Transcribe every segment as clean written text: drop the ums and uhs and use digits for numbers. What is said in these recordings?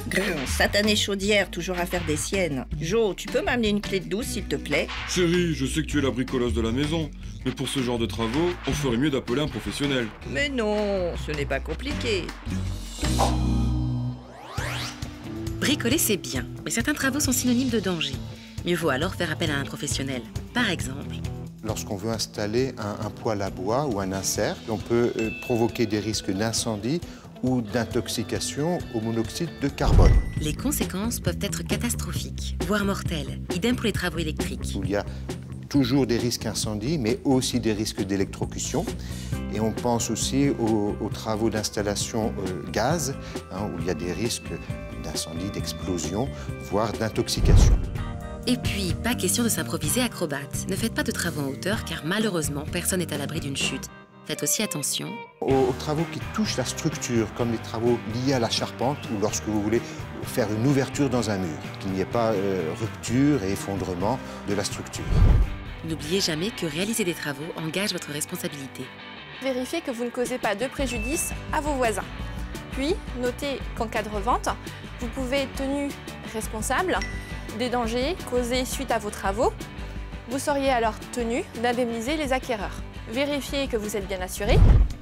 Grrr, satanée chaudière, toujours à faire des siennes. Jo, tu peux m'amener une clé de douce, s'il te plaît? Chérie, je sais que tu es la bricoleuse de la maison, mais pour ce genre de travaux, on ferait mieux d'appeler un professionnel. Mais non, ce n'est pas compliqué. Bricoler, c'est bien, mais certains travaux sont synonymes de danger. Mieux vaut alors faire appel à un professionnel. Par exemple, lorsqu'on veut installer un poêle à bois ou un insert, on peut provoquer des risques d'incendie ou d'intoxication au monoxyde de carbone. les conséquences peuvent être catastrophiques, voire mortelles. Idem pour les travaux électriques. Il y a toujours des risques incendie, mais aussi des risques d'électrocution. Et on pense aussi aux travaux d'installation gaz, où il y a des risques d'incendie, d'explosion, voire d'intoxication. Et puis, pas question de s'improviser acrobate. Ne faites pas de travaux en hauteur, car malheureusement, personne n'est à l'abri d'une chute. Faites aussi attention aux travaux qui touchent la structure, comme les travaux liés à la charpente, ou lorsque vous voulez faire une ouverture dans un mur, qu'il n'y ait pas rupture et effondrement de la structure. N'oubliez jamais que réaliser des travaux engage votre responsabilité. Vérifiez que vous ne causez pas de préjudice à vos voisins. Puis, notez qu'en cas de revente, vous pouvez être tenu responsable des dangers causés suite à vos travaux. Vous seriez alors tenu d'indemniser les acquéreurs. Vérifiez que vous êtes bien assuré.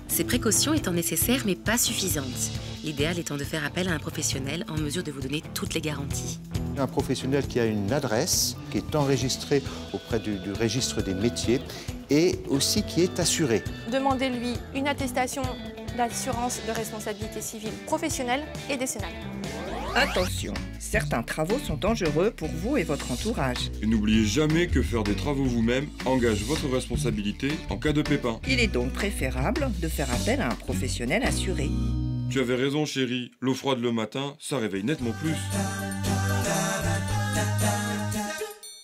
Ces précautions étant nécessaires mais pas suffisantes. L'idéal étant de faire appel à un professionnel en mesure de vous donner toutes les garanties. Un professionnel qui a une adresse, qui est enregistré auprès du registre des métiers et aussi qui est assuré. Demandez-lui une attestation d'assurance de responsabilité civile professionnelle et décennale. Attention, certains travaux sont dangereux pour vous et votre entourage. Et n'oubliez jamais que faire des travaux vous-même engage votre responsabilité en cas de pépin. Il est donc préférable de faire appel à un professionnel assuré. Tu avais raison chérie, l'eau froide le matin, ça réveille nettement plus.